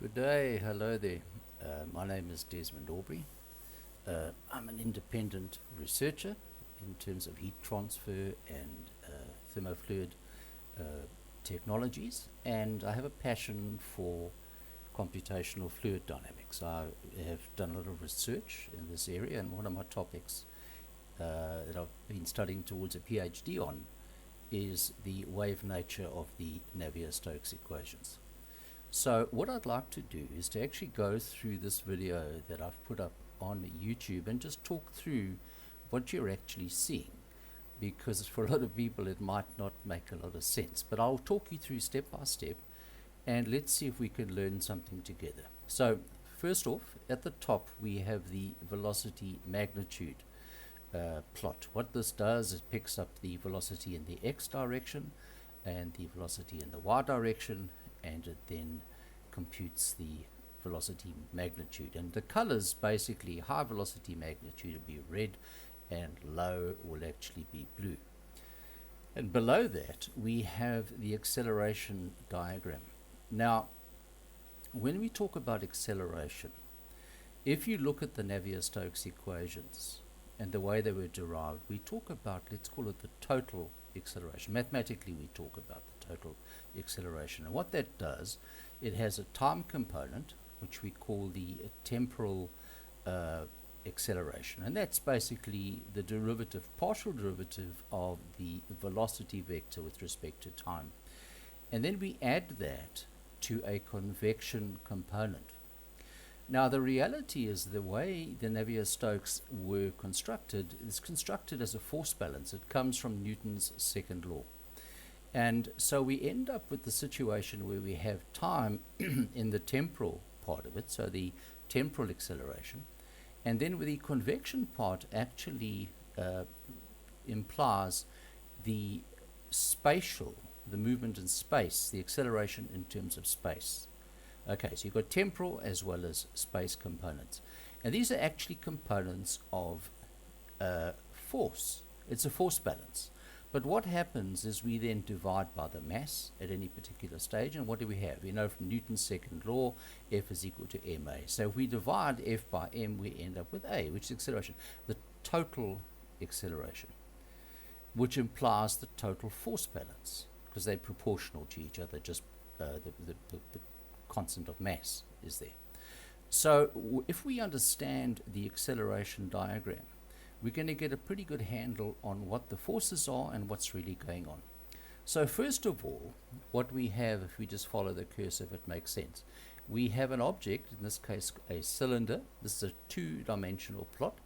Good day, hello there. My name is Desmond Aubrey. I'm an independent researcher in terms of heat transfer and thermofluid uh, technologies, and I have a passion for computational fluid dynamics. I have done a lot of research in this area, and one of my topics that I've been studying towards a PhD on is the wave nature of the Navier-Stokes equations. So what I'd like to do is to actually go through this video that I've put up on YouTube and just talk through what you're actually seeing, because for a lot of people it might not make a lot of sense, but I'll talk you through step by step and let's see if we can learn something together. So first off, at the top we have the velocity magnitude plot. What this does is picks up the velocity in the x direction and the velocity in the y direction, and it then computes the velocity magnitude. And the colors, basically high velocity magnitude will be red and low will actually be blue. And below that we have the acceleration diagram. Now when we talk about acceleration, if you look at the Navier-Stokes equations and the way they were derived, we talk about, let's call it the total acceleration. Mathematically we talk about the total acceleration, and what that does, it has a time component which we call the temporal acceleration, and that's basically the derivative, partial derivative of the velocity vector with respect to time, and then we add that to a convection component. Now the reality is the way the Navier-Stokes were constructed is constructed as a force balance. It comes from Newton's second law. And so we end up with the situation where we have time in the temporal part of it, so the temporal acceleration, and then with the convection part actually implies the spatial, the movement in space, the acceleration in terms of space. Okay, so you've got temporal as well as space components. And these are actually components of force. It's a force balance. But what happens is we then divide by the mass at any particular stage. And what do we have? We know from Newton's second law, F is equal to ma. So if we divide F by m, we end up with A, which is acceleration, the total acceleration, which implies the total force balance, because they're proportional to each other, just the constant of mass is there. So if we understand the acceleration diagram, we're going to get a pretty good handle on what the forces are and what's really going on. So first of all, what we have, if we just follow the cursor, if it makes sense, we have an object, in this case a cylinder. This is a two-dimensional plot.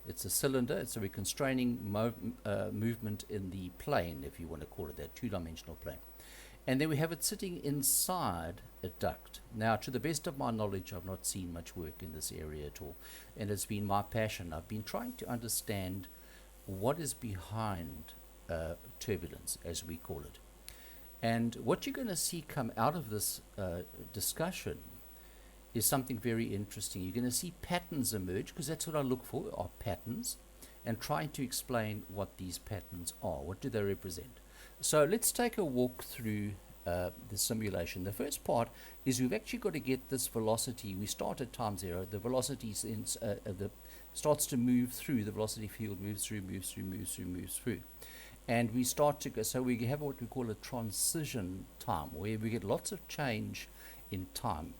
It's a cylinder, so we're constraining movement in the plane, if you want to call it that, two-dimensional plane. And then we have it sitting inside a duct. Now, to the best of my knowledge, I've not seen much work in this area at all, and it's been my passion. I've been trying to understand what is behind turbulence, as we call it. And what you're going to see come out of this discussion is something very interesting. You're going to see patterns emerge, because that's what I look for, are patterns, and trying to explain what these patterns are. What do they represent? So let's take a walk through the simulation. The first part is we've actually got to get this velocity. We start at time zero. The velocity starts to move through. The velocity field moves through, moves through, moves through, moves through. And we start to go, so we have what we call a transition time, where we get lots of change in time.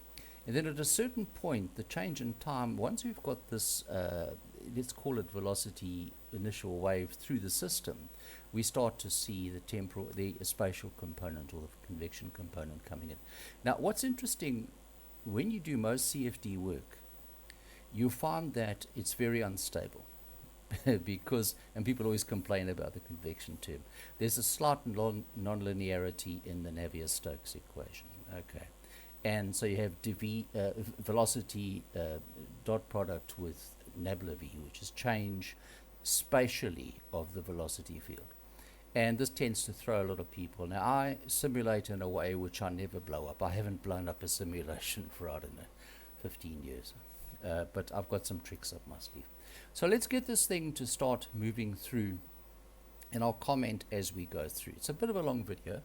And then at a certain point, the change in time, once we've got this, let's call it velocity initial wave through the system, we start to see the temporal, the spatial component, or the convection component coming in. Now, what's interesting, when you do most CFD work, you'll find that it's very unstable. Because, and people always complain about the convection term, there's a slight non-linearity in the Navier-Stokes equation. Okay. And so you have velocity dot product with nabla v, which is change spatially of the velocity field. And this tends to throw a lot of people. Now, I simulate in a way which I never blow up. I haven't blown up a simulation for, I don't know, 15 years. But I've got some tricks up my sleeve. So let's get this thing to start moving through, and I'll comment as we go through. It's a bit of a long video,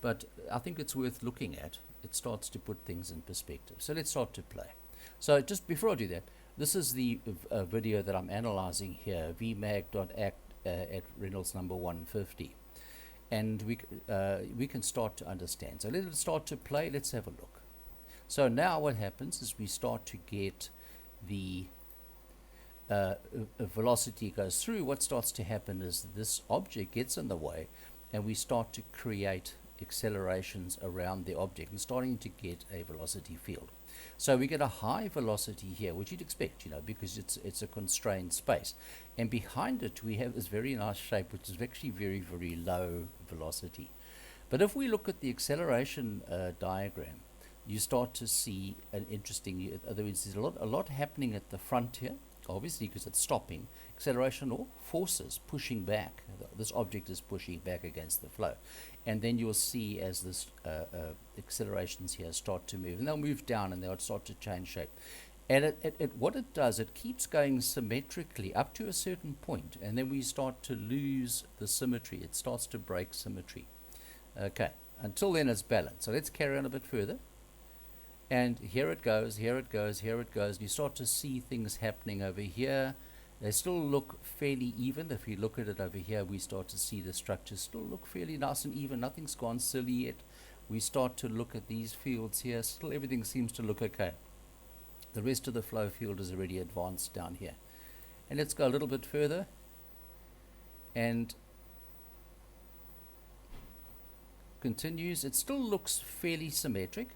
but I think it's worth looking at. It starts to put things in perspective. So let's start to play. So just before I do that, this is the video that I'm analyzing here, vmag.act at Reynolds number 150. And we can start to understand. So let's start to play. Let's have a look. So now what happens is we start to get the velocity goes through. What starts to happen is this object gets in the way, and we start to create accelerations around the object and starting to get a velocity field. So we get a high velocity here, which you'd expect, because it's a constrained space. And behind it, we have this very nice shape, which is actually very, very low velocity. But if we look at the acceleration diagram, you start to see an interesting, in other words, there's a lot happening at the front here, obviously because it's stopping, acceleration or forces pushing back. This object is pushing back against the flow. And then you'll see as this accelerations here start to move, and they'll move down and they'll start to change shape. And what it does, it keeps going symmetrically up to a certain point, and then we start to lose the symmetry. It starts to break symmetry. Okay, until then it's balanced. So let's carry on a bit further. And here it goes, here it goes, here it goes. And you start to see things happening over here. They still look fairly even. If we look at it over here, we start to see the structures still look fairly nice and even. Nothing's gone silly yet. We start to look at these fields here. Still everything seems to look okay. The rest of the flow field is already advanced down here. And let's go a little bit further. And continues. It still looks fairly symmetric.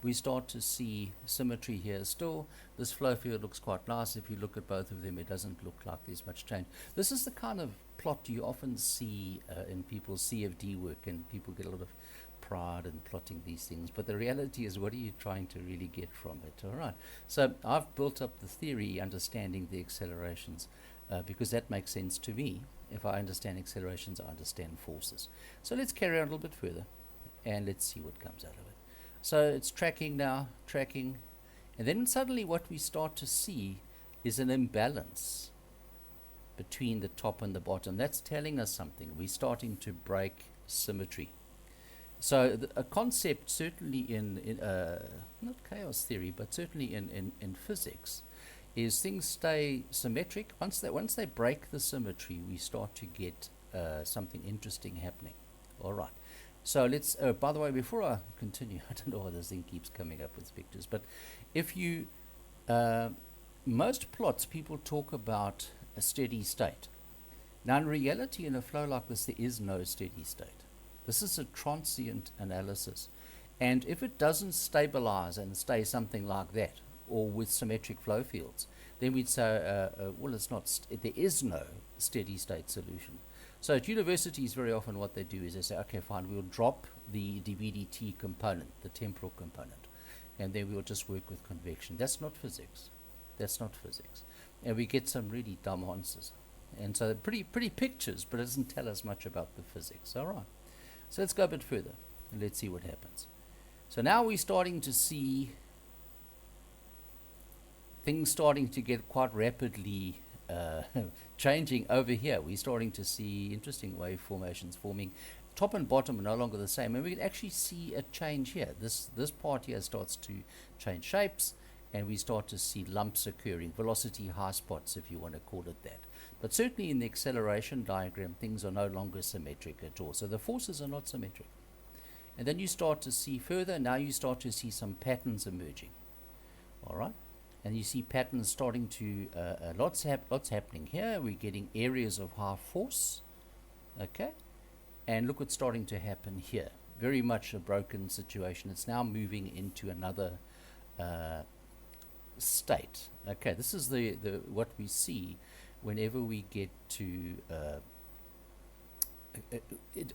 We start to see symmetry here still. This flow field looks quite nice. If you look at both of them, it doesn't look like there's much change. This is the kind of plot you often see in people's CFD work, and people get a lot of pride in plotting these things. But the reality is, what are you trying to really get from it? All right. So I've built up the theory understanding the accelerations because that makes sense to me. If I understand accelerations, I understand forces. So let's carry on a little bit further, and let's see what comes out of it. So it's tracking now, tracking, and then suddenly what we start to see is an imbalance between the top and the bottom. That's telling us something. We're starting to break symmetry. So a concept certainly in not chaos theory, but certainly in physics, is things stay symmetric. Once they break the symmetry, we start to get something interesting happening. All right. So let's, by the way, before I continue, I don't know why this thing keeps coming up with pictures, but if you, most plots, people talk about a steady state. Now, in reality, in a flow like this, there is no steady state. This is a transient analysis. And if it doesn't stabilize and stay something like that, or with symmetric flow fields, then we'd say, well, it's not, there is no steady state solution. So at universities, very often what they do is they say, okay, fine, we'll drop the dVdt component, the temporal component, and then we'll just work with convection. That's not physics. That's not physics. And we get some really dumb answers. And so pretty pictures, but it doesn't tell us much about the physics. All right. So let's go a bit further, and let's see what happens. So now we're starting to see things starting to get quite rapidly changing over here. We're starting to see interesting wave formations forming. Top and bottom are no longer the same, and we can actually see a change here. This part here starts to change shapes, and we start to see lumps occurring, velocity high spots, if you want to call it that. But certainly in the acceleration diagram, things are no longer symmetric at all. So the forces are not symmetric. And then you start to see further. Now you start to see some patterns emerging. All right. And you see patterns starting to, lots happening here. We're getting areas of high force, okay? And look what's starting to happen here. Very much a broken situation. It's now moving into another state. Okay, this is the what we see whenever we get to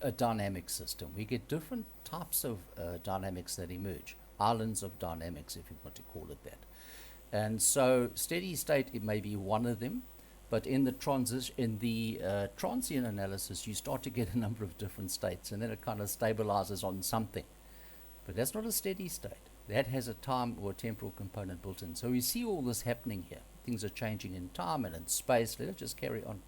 a dynamic system. We get different types of dynamics that emerge, islands of dynamics, if you want to call it that. And so steady state, it may be one of them, but in the transient analysis, you start to get a number of different states, and then it kind of stabilizes on something. But that's not a steady state. That has a time or a temporal component built in. So we see all this happening here. Things are changing in time and in space. Let's just carry on.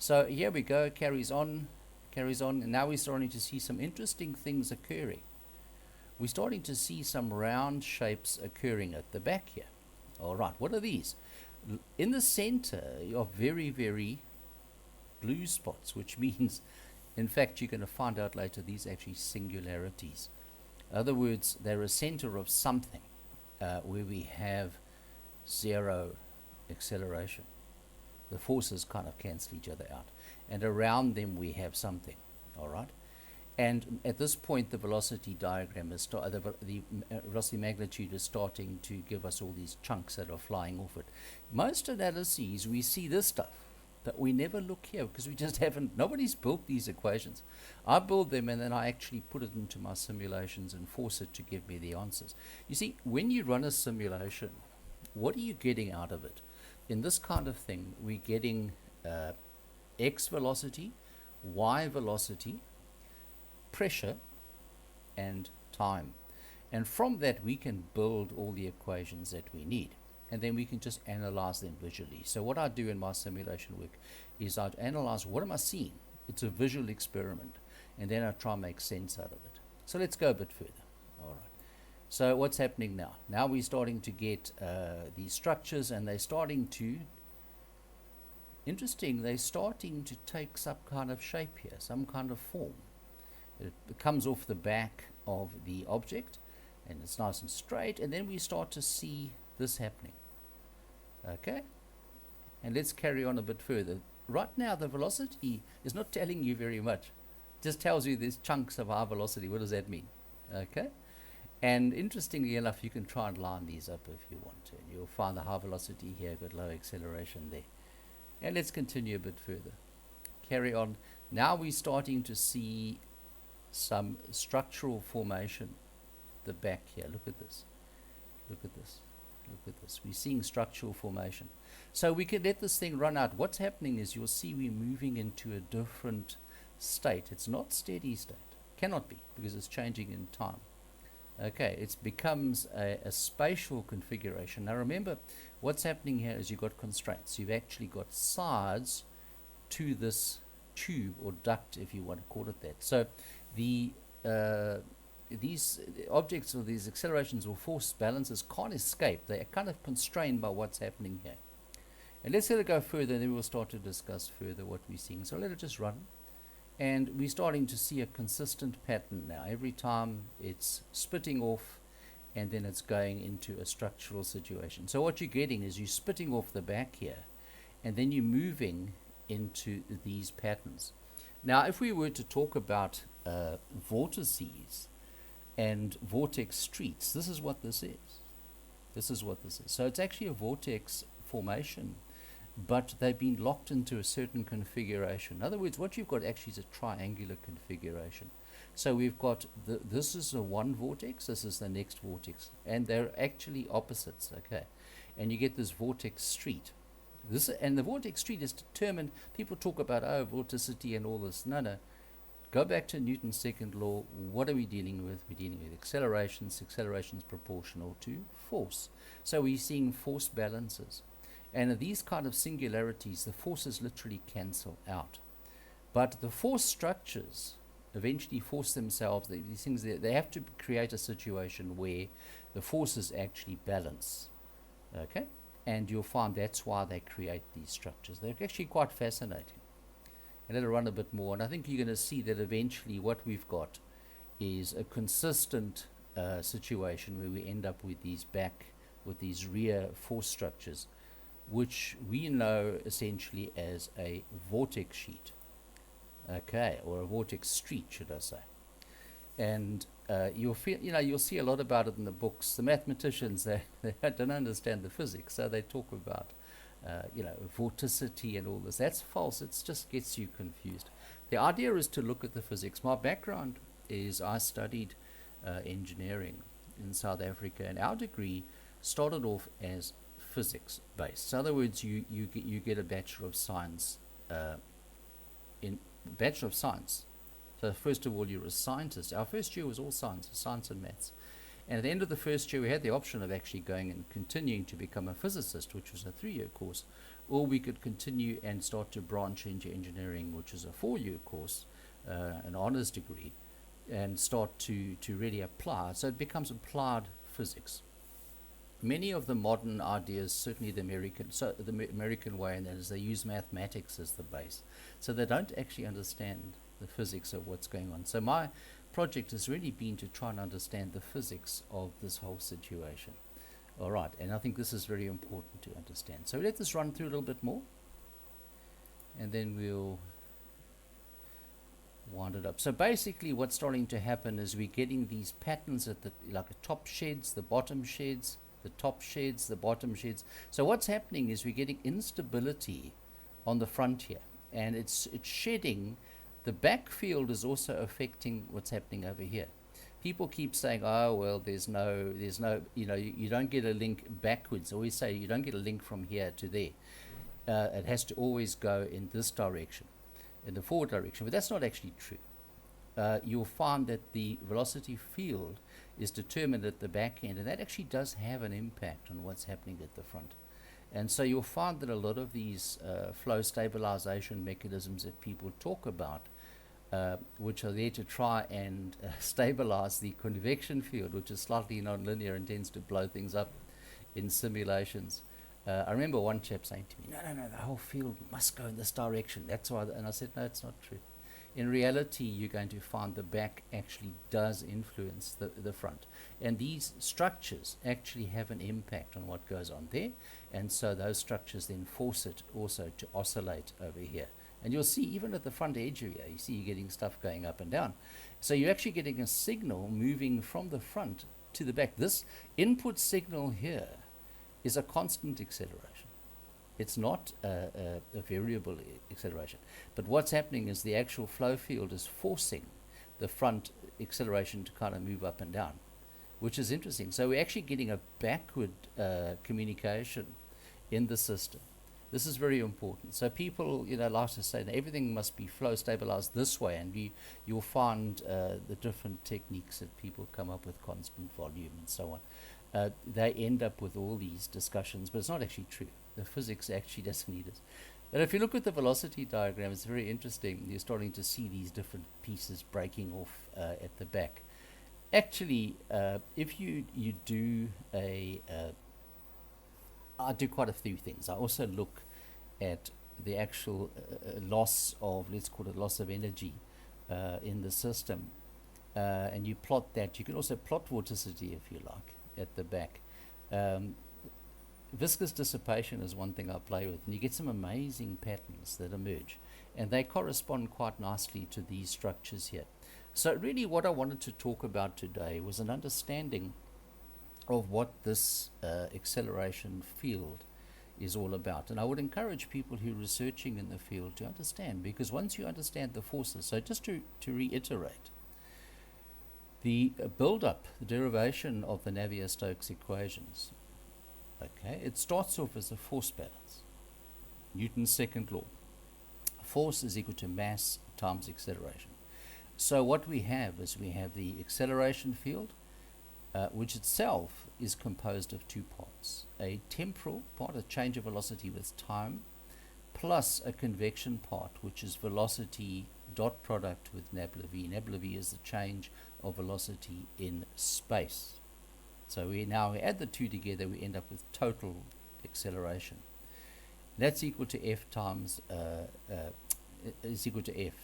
So here we go, carries on. Carries on, and now we're starting to see some interesting things occurring. We're starting to see some round shapes occurring at the back here. All right, what are these? In the center are very, very blue spots, which means, in fact, you're going to find out later, these are actually singularities. In other words, they're a center of something where we have zero acceleration. The forces kind of cancel each other out. And around them we have something, all right? And at this point, the velocity diagram is the velocity magnitude is starting to give us all these chunks that are flying off it. Most analyses, we see this stuff, but we never look here because we just haven't, nobody's built these equations. I build them and then I actually put it into my simulations and force it to give me the answers. You see, when you run a simulation, what are you getting out of it? In this kind of thing, we're getting x velocity, y velocity, pressure, and time. And from that, we can build all the equations that we need. And then we can just analyze them visually. So what I do in my simulation work is I analyze what am I seeing? It's a visual experiment. And then I try and make sense out of it. So let's go a bit further. All right. So what's happening now? Now we're starting to get these structures, and they're starting to, interesting, they're starting to take some kind of shape here, some kind of form. It comes off the back of the object, and it's nice and straight, and then we start to see this happening. Okay? And let's carry on a bit further. Right now, the velocity is not telling you very much. It just tells you there's chunks of high velocity. What does that mean? Okay? And interestingly enough, you can try and line these up if you want to. And you'll find the high velocity here, but low acceleration there. And let's continue a bit further. Carry on. Now we're starting to see some structural formation. The back here. Look at this. Look at this. Look at this. We're seeing structural formation. So we can let this thing run out. What's happening is you'll see we're moving into a different state. It's not steady state. Cannot be, because it's changing in time. Okay, it becomes a spatial configuration. Now remember, what's happening here is you've got constraints. You've actually got sides to this tube or duct, if you want to call it that. So the these objects or these accelerations or force balances can't escape. They are kind of constrained by what's happening here. And let's let it go further, and then we'll start to discuss further what we're seeing. So let it just run. And we're starting to see a consistent pattern now. Every time it's spitting off, and then it's going into a structural situation. So what you're getting is you're spitting off the back here, and then you're moving into these patterns. Now, if we were to talk about vortices and vortex streets, this is what this is. This is what this is. So it's actually a vortex formation, but they've been locked into a certain configuration. In other words, what you've got actually is a triangular configuration. So we've got, this is the one vortex, this is the next vortex, and they're actually opposites, okay? And you get this vortex street. And the vortex street is determined, people talk about, oh, vorticity and all this. No, no. Go back to Newton's second law. What are we dealing with? We're dealing with accelerations. Accelerations proportional to force. So we're seeing force balances. And these kind of singularities, the forces literally cancel out. But the force structures eventually force themselves, these things, they have to create a situation where the forces actually balance. Okay? And you'll find that's why they create these structures. They're actually quite fascinating. And it'll run a bit more. And I think you're going to see that eventually what we've got is a consistent situation where we end up with these rear force structures, which we know essentially as a vortex sheet, okay, or a vortex street, should I say. And you'll see a lot about it in the books. The mathematicians, they don't understand the physics, so they talk about, vorticity and all this. That's false. It just gets you confused. The idea is to look at the physics. My background is I studied engineering in South Africa, and our degree started off as physics based. In other words, you get a Bachelor of Science Bachelor of Science. So first of all, you're a scientist. Our first year was all science and maths. And at the end of the first year, we had the option of actually going and continuing to become a physicist, which was a 3-year course, or we could continue and start to branch into engineering, which is a 4-year course, an honors degree, and start to really apply. So it becomes applied physics. Many of the modern ideas, certainly the American way, and that is they use mathematics as the base. So they don't actually understand the physics of what's going on. So my project has really been to try and understand the physics of this whole situation. All right, and I think this is very important to understand. So let this run through a little bit more, and then we'll wind it up. So basically what's starting to happen is we're getting these patterns at the top sheds, the bottom sheds, the top sheds, the bottom sheds. So what's happening is we're getting instability on the front here, and it's shedding. The back field is also affecting what's happening over here. People keep saying, oh, well, there's no, you don't get a link backwards. I always say you don't get a link from here to there. It has to always go in this direction, in the forward direction. But that's not actually true. You'll find that the velocity field is determined at the back end, and that actually does have an impact on what's happening at the front. And so you'll find that a lot of these flow stabilization mechanisms that people talk about, which are there to try and stabilize the convection field, which is slightly nonlinear and tends to blow things up in simulations. I remember one chap saying to me, no, the whole field must go in this direction. That's why. And I said, no, it's not true. In reality, you're going to find the back actually does influence the front. And these structures actually have an impact on what goes on there. And so those structures then force it also to oscillate over here. And you'll see even at the front edge area, you see you're getting stuff going up and down. So you're actually getting a signal moving from the front to the back. This input signal here is a constant acceleration. It's not a variable acceleration. But what's happening is the actual flow field is forcing the front acceleration to kind of move up and down, which is interesting. So we're actually getting a backward communication in the system. This is very important. So people, like to say that everything must be flow stabilized this way, and you'll find the different techniques that people come up with, constant volume and so on. They end up with all these discussions, but it's not actually true. The physics actually doesn't need it. But if you look at the velocity diagram, it's very interesting. You're starting to see these different pieces breaking off at the back. Actually, if you do I do quite a few things. I also look at the actual loss of, let's call it loss of energy in the system. And you plot that. You can also plot vorticity, if you like, at the back. Viscous dissipation is one thing I play with, and you get some amazing patterns that emerge, and they correspond quite nicely to these structures here. So really what I wanted to talk about today was an understanding of what this acceleration field is all about. And I would encourage people who are researching in the field to understand, because once you understand the forces, so just to reiterate, the build-up, the derivation of the Navier-Stokes equations, okay, it starts off as a force balance. Newton's second law. Force is equal to mass times acceleration. So what we have is we have the acceleration field, which itself is composed of two parts. A temporal part, a change of velocity with time, plus a convection part, which is velocity dot product with nabla v. Nabla v is the change of velocity in space. So we add the two together, we end up with total acceleration. That's equal to F times, is equal to F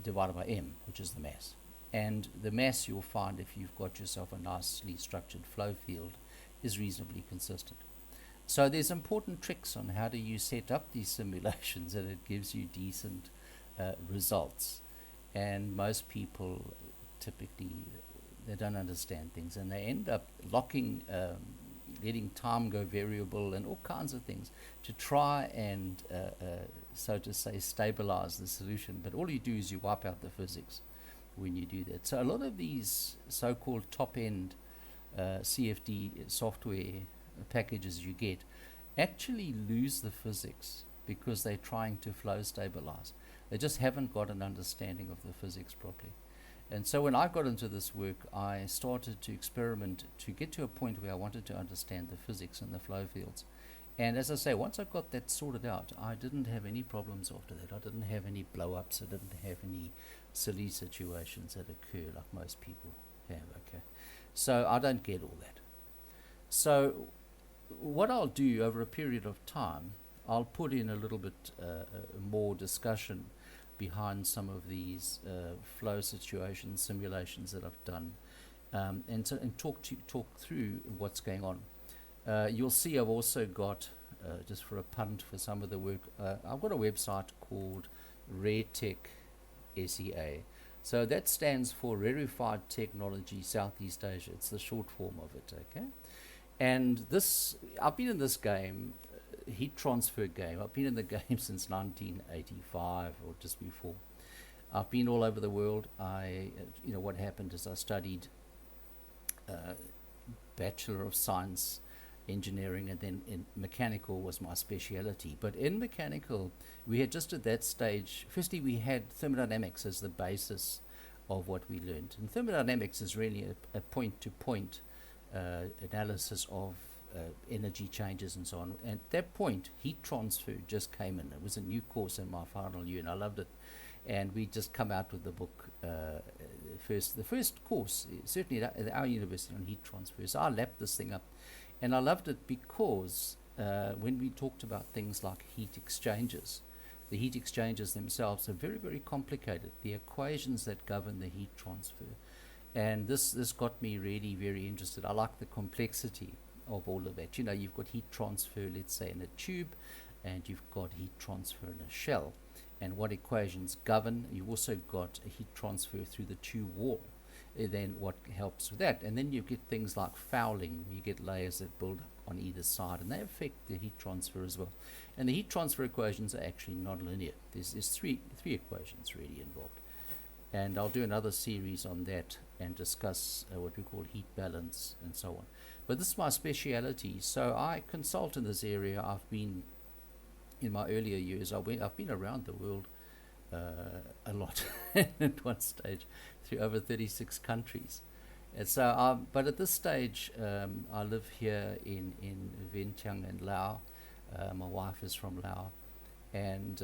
divided by M, which is the mass. And the mass, you'll find if you've got yourself a nicely structured flow field, is reasonably consistent. So there's important tricks on how do you set up these simulations and it gives you decent results. And most people typically, they don't understand things, and they end up locking, letting time go variable and all kinds of things to try and, so to say, stabilize the solution. But all you do is you wipe out the physics when you do that. So a lot of these so-called top-end CFD software packages you get actually lose the physics because they're trying to flow stabilize. They just haven't got an understanding of the physics properly. And so when I got into this work, I started to experiment to get to a point where I wanted to understand the physics and the flow fields. And as I say, once I got that sorted out, I didn't have any problems after that. I didn't have any blow-ups. I didn't have any silly situations that occur, like most people have. Okay, so I don't get all that. So what I'll do over a period of time, I'll put in a little bit more discussion behind some of these flow situations, simulations that I've done, and talk through what's going on. You'll see I've also got, just for a punt for some of the work, I've got a website called Raretech SEA. So that stands for Rarefied Technology Southeast Asia. It's the short form of it, okay? And this, I've been in this game, heat transfer game. I've been in the game since 1985 or just before. I've been all over the world. What happened is I studied Bachelor of Science engineering, and then in mechanical was my speciality. But in mechanical, we had just at that stage, firstly we had thermodynamics as the basis of what we learned. And thermodynamics is really a point-to-point analysis of energy changes and so on. And at that point, heat transfer just came in. It was a new course in my final year, and I loved it. And we just come out with the book, the first course, certainly at our university, on heat transfer. So I lapped this thing up. And I loved it because when we talked about things like heat exchangers, the heat exchangers themselves are very, very complicated. The equations that govern the heat transfer. And this got me really very interested. I like the complexity of all of that. You've got heat transfer, let's say, in a tube, and you've got heat transfer in a shell. And what equations govern. You've also got a heat transfer through the tube wall. Then what helps with that? And then you get things like fouling. You get layers that build up on either side, and they affect the heat transfer as well. And the heat transfer equations are actually nonlinear. There's three equations really involved. And I'll do another series on that and discuss what we call heat balance and so on. But this is my speciality, so I consult in this area. I've been, in my earlier years, I've been around the world a lot at one stage, through over 36 countries. And so, but at this stage, I live here in Vientiane in Laos. My wife is from Laos, and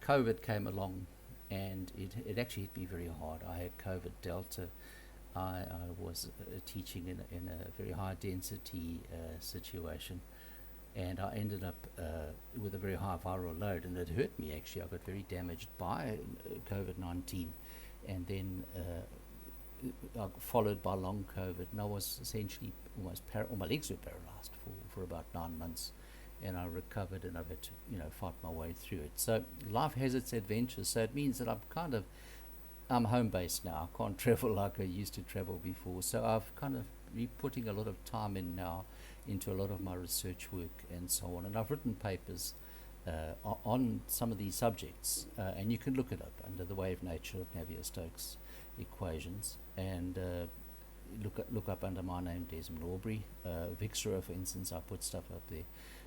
COVID came along, and it actually hit me very hard. I had COVID Delta. I was teaching in a very high density situation, and I ended up with a very high viral load, and it hurt me actually. I got very damaged by COVID-19, and then followed by long COVID, and I was essentially almost my legs were paralyzed for about 9 months, and I recovered, and I've had to fight my way through it. So life has its adventures. So it means that I'm home based now. I can't travel like I used to travel before. So I've kind of been putting a lot of time in now into a lot of my research work and so on. And I've written papers on some of these subjects, and you can look it up under the wave nature of Navier-Stokes equations, and look up under my name, Desmond Aubrey. Vixra, for instance, I put stuff up there.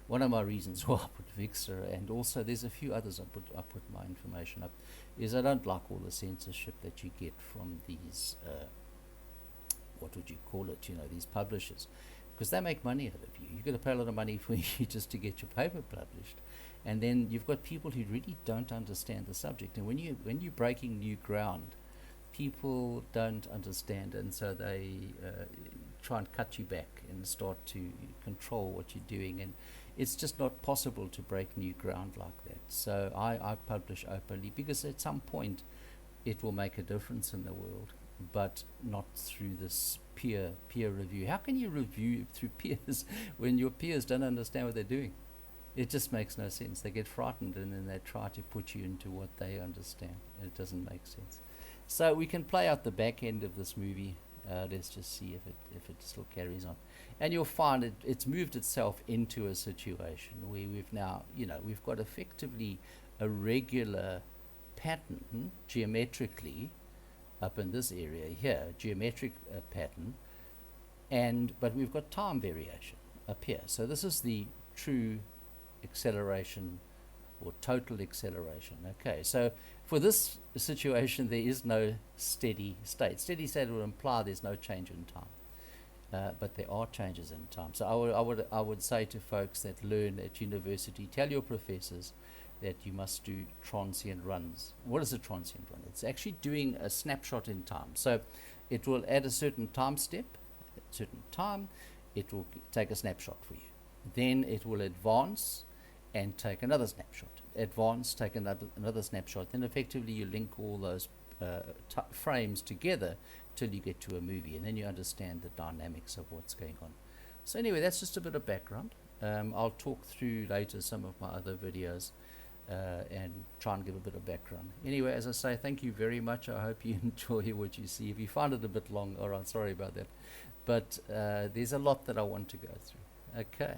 One of my reasons why I put Vixra, and also there's a few others I put my information up, is I don't like all the censorship that you get from these, what would you call it, these publishers, because they make money out of you. You've got to pay a lot of money for you just to get your paper published. And then you've got people who really don't understand the subject. And when you're breaking new ground, people don't understand, and so they try and cut you back and start to control what you're doing. And it's just not possible to break new ground like that. So I publish openly, because at some point it will make a difference in the world, but not through this peer review. How can you review through peers when your peers don't understand what they're doing? It just makes no sense. They get frightened, and then they try to put you into what they understand, and it doesn't make sense. So we can play out the back end of this movie. Let's just see if it still carries on. And you'll find it's moved itself into a situation where we've now, we've got effectively a regular pattern geometrically up in this area here, geometric pattern, but we've got time variation up here. So this is the true acceleration or total acceleration. Okay, so for this situation, there is no steady state. Steady state would imply there's no change in time, but there are changes in time. So I would say to folks that learn at university, tell your professors that you must do transient runs. What is a transient run? It's actually doing a snapshot in time. So it will add a certain time step, a certain time, it will take a snapshot for you. Then it will advance and take another snapshot. Advance, take another snapshot. Then effectively you link all those frames together till you get to a movie, and then you understand the dynamics of what's going on. So anyway, that's just a bit of background. I'll talk through later some of my other videos and try and give a bit of background. Anyway, as I say, thank you very much. I hope you enjoy what you see. If you find it a bit long, all right, sorry about that. But there's a lot that I want to go through. Okay.